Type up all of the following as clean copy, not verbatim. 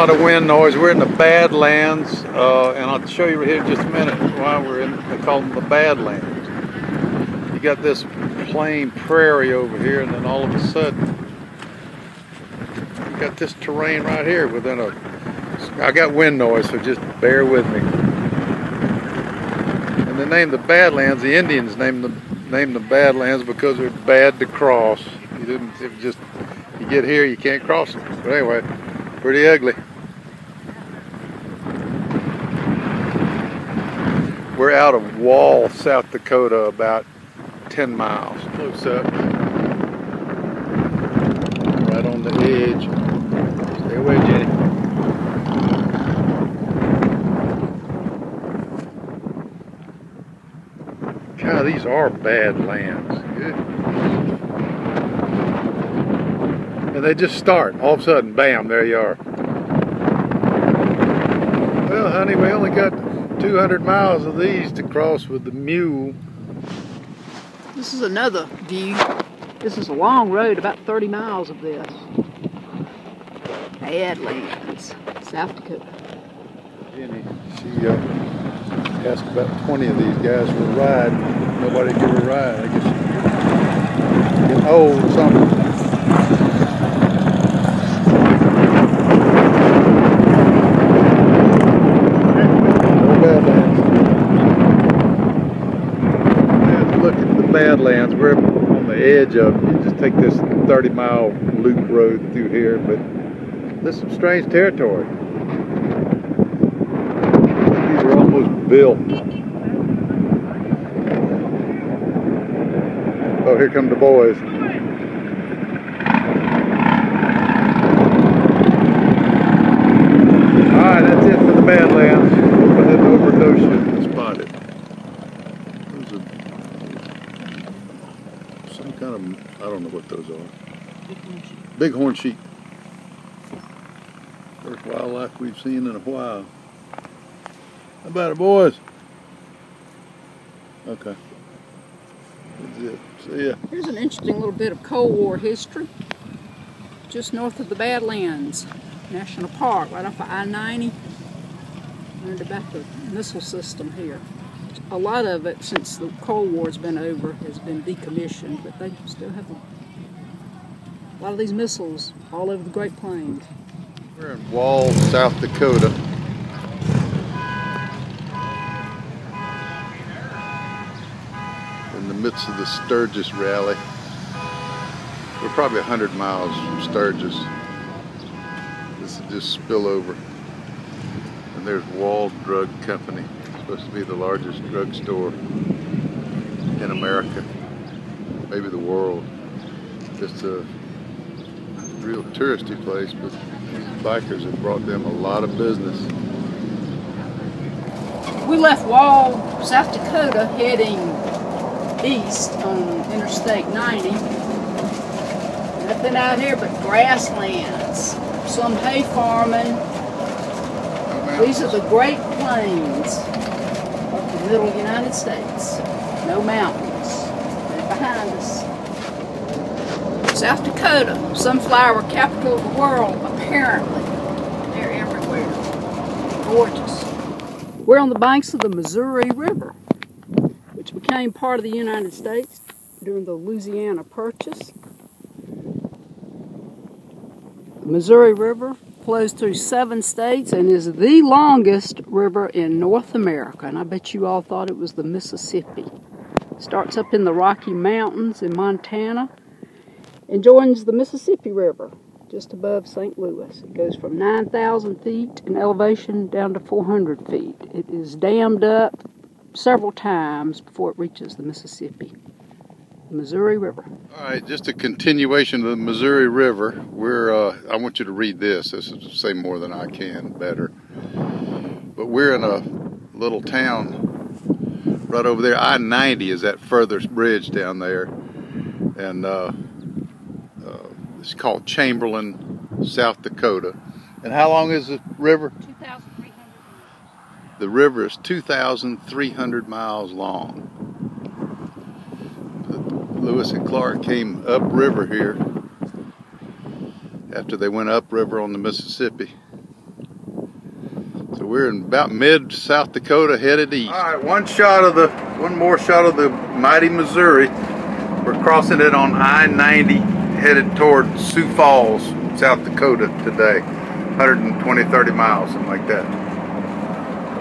lot of wind noise. We're in the Badlands, and I'll show you here in just a minute why we're in. They call them the Badlands. You got this plain prairie over here, and then all of a sudden, you got this terrain right here within a. I got wind noise, so just bear with me. And the name the Badlands, the Indians named the Badlands because they're bad to cross. You get here, you can't cross them. But anyway, pretty ugly. We're out of Wall, South Dakota, about 10 miles. Close up. Right on the edge. Stay away, Jenny. God, these are bad lands. Good. And they just start. All of a sudden, bam, there you are. Well, honey, we only got 200 miles of these to cross with the mule. This is another view. This is a long road, about 30 miles of this. Badlands, South Dakota. Jenny, she asked about 20 of these guys for a ride. Nobody give her a ride. I guess she's getting old or something. Badlands. We're on the edge of it. You just take this 30-mile loop road through here, but this is some strange territory. These are almost built. Oh, here come the boys. Alright, that's it for the Badlands. We'll head over to Ocean spotted. Some kind of, I don't know what those are. Bighorn sheep. First wildlife we've seen in a while. How about it, boys? Okay. That's it. See ya. Here's an interesting little bit of Cold War history. Just north of the Badlands National Park, right off of I-90. Learned about the missile system here. A lot of it, since the Cold War's been over, has been decommissioned, but they still have a lot of these missiles all over the Great Plains. We're in Wall, South Dakota. In the midst of the Sturgis rally. We're probably 100 miles from Sturgis. This is just spillover. And there's Wall Drug Company. Supposed to be the largest drugstore in America, maybe the world. It's a real touristy place, but these bikers have brought them a lot of business. We left Wall, South Dakota, heading east on Interstate 90. Nothing out here but grasslands, some hay farming. These are the Great Plains of the middle United States. No mountains. They're behind us. South Dakota, sunflower capital of the world, apparently. They're everywhere. Gorgeous. We're on the banks of the Missouri River, which became part of the United States during the Louisiana Purchase. The Missouri River flows through 7 states and is the longest river in North America. And I bet you all thought it was the Mississippi. Starts up in the Rocky Mountains in Montana and joins the Mississippi River just above St. Louis. It goes from 9,000 feet in elevation down to 400 feet. It is dammed up several times before it reaches the Mississippi. The Missouri River. All right, just a continuation of the Missouri River. I want you to read this. This is say more than I can, better. But we're in a little town right over there. I-90 is that furthest bridge down there. And it's called Chamberlain, South Dakota. And how long is the river? 2,300 miles. The river is 2,300 miles long. Lewis and Clark came upriver here after they went upriver on the Mississippi. So we're in about mid South Dakota, headed east. All right, one more shot of the mighty Missouri. We're crossing it on I-90, headed toward Sioux Falls, South Dakota today. 120-30 miles, something like that.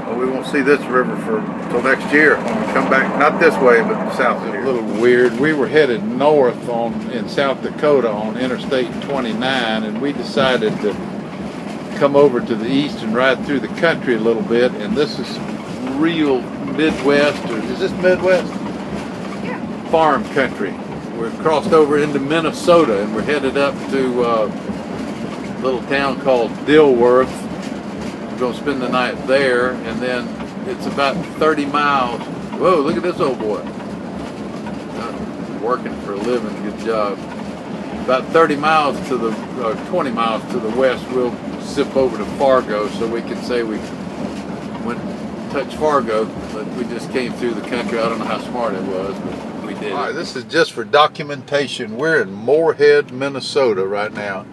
Well, we won't see this river until next year when we come back, not this way, but south of here. A little weird. We were headed north in South Dakota on Interstate 29, and we decided to come over to the east and ride through the country a little bit. And this is real Midwest, or is this Midwest? Yeah. Farm country. We're crossed over into Minnesota, and we're headed up to a little town called Dilworth. We're going to spend the night there, and then it's about 30 miles. Whoa, look at this old boy. Working for a living, good job. About 30 miles to the, 20 miles to the west, we'll zip over to Fargo, so we can say we went touch Fargo, but we just came through the country. I don't know how smart it was, but we did. All right, this is just for documentation. We're in Moorhead, Minnesota right now.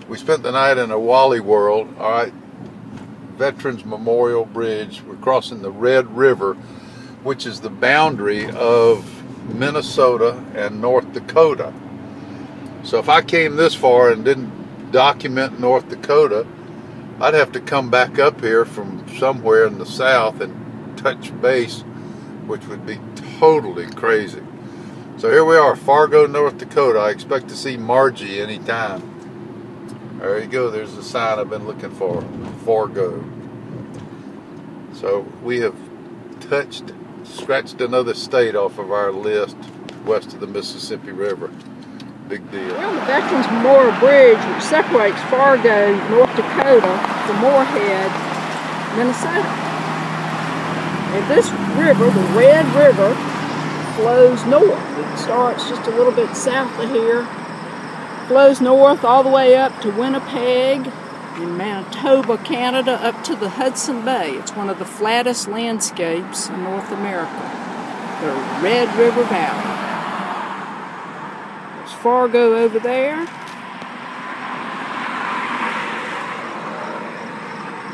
We spent the night in a Wally World. All right, Veterans Memorial Bridge. We're crossing the Red River, which is the boundary of Minnesota and North Dakota. So if I came this far and didn't document North Dakota, I'd have to come back up here from somewhere in the south and touch base, which would be totally crazy. So here we are, Fargo, North Dakota. I expect to see Margie anytime. There you go, there's the sign I've been looking for, Fargo. So we have scratched another state off of our list west of the Mississippi River. Big deal. We're on the Veterans Memorial Bridge, which separates Fargo, North Dakota from Moorhead, Minnesota. And this river, the Red River, flows north. It starts just a little bit south of here, flows north all the way up to Winnipeg in Manitoba, Canada, up to the Hudson Bay. It's one of the flattest landscapes in North America, the Red River Valley. There's Fargo over there.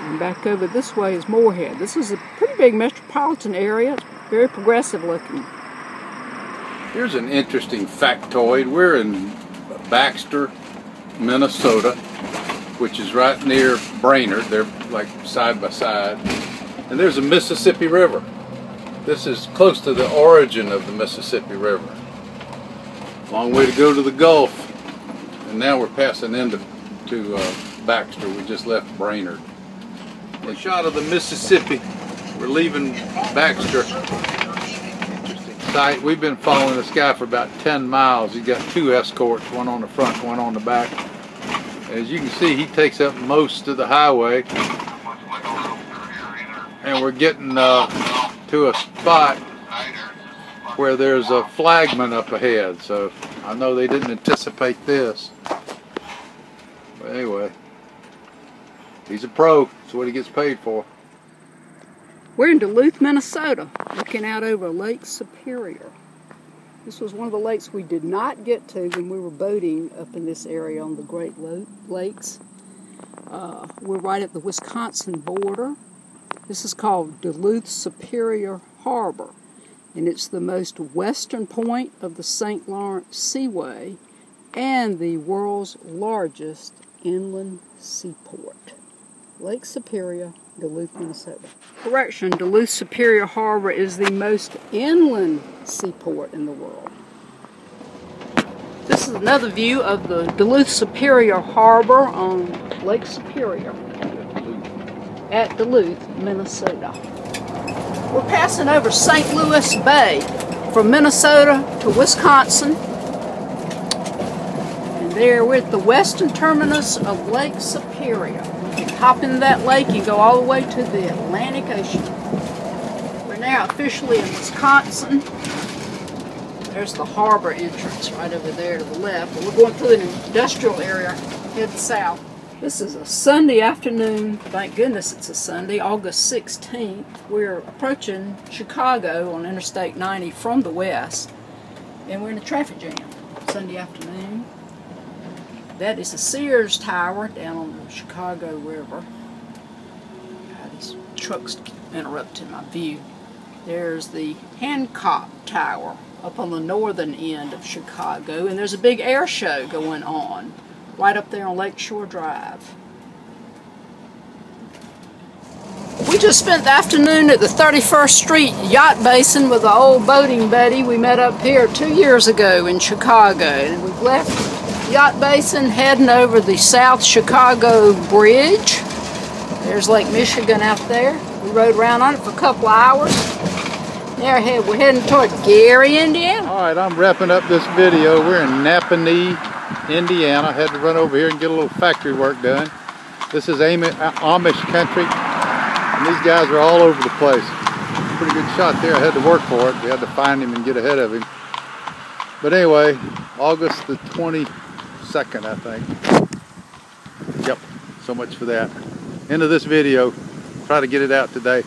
And back over this way is Moorhead. This is a pretty big metropolitan area. It's very progressive looking. Here's an interesting factoid. We're in Baxter, Minnesota, which is right near Brainerd. They're like side by side. And there's a Mississippi River. This is close to the origin of the Mississippi River. Long way to go to the Gulf. And now we're passing into Baxter. We just left Brainerd. A shot of the Mississippi. We're leaving Baxter. Sight. We've been following this guy for about 10 miles. He's got two escorts, one on the front, one on the back. As you can see, he takes up most of the highway. And we're getting to a spot where there's a flagman up ahead. So I know they didn't anticipate this. But anyway, he's a pro. That's what he gets paid for. We're in Duluth, Minnesota, looking out over Lake Superior. This was one of the lakes we did not get to when we were boating up in this area on the Great Lakes. We're right at the Wisconsin border. This is called Duluth Superior Harbor, and it's the most western point of the St. Lawrence Seaway and the world's largest inland seaport. Lake Superior, Duluth, Minnesota. Correction, Duluth Superior Harbor is the most inland seaport in the world. This is another view of the Duluth Superior Harbor on Lake Superior at Duluth, Minnesota. We're passing over St. Louis Bay from Minnesota to Wisconsin. And there we're at the western terminus of Lake Superior. You can hop into that lake and go all the way to the Atlantic Ocean. We're now officially in Wisconsin. There's the harbor entrance right over there to the left. But we're going through an industrial area, heading south. This is a Sunday afternoon. Thank goodness it's a Sunday, August 16th. We're approaching Chicago on Interstate 90 from the west. And we're in a traffic jam Sunday afternoon. That is the Sears Tower down on the Chicago River. God, These trucks interrupting my view. There's the Hancock Tower up on the northern end of Chicago, and there's a big air show going on right up there on Lakeshore Drive. We just spent the afternoon at the 31st Street Yacht Basin with an old boating buddy we met up here 2 years ago in Chicago. And we've left Yacht Basin heading over the South Chicago Bridge. There's Lake Michigan out there. We rode around on it for a couple of hours. There we're heading toward Gary, Indiana. Alright, I'm wrapping up this video. We're in Nappannee, Indiana. I had to run over here and get a little factory work done. This is Amish country, and these guys are all over the place. Pretty good shot there. I had to work for it. We had to find him and get ahead of him. But anyway, August the 22nd, I think. Yep, so much for that. End of this video. Try to get it out today.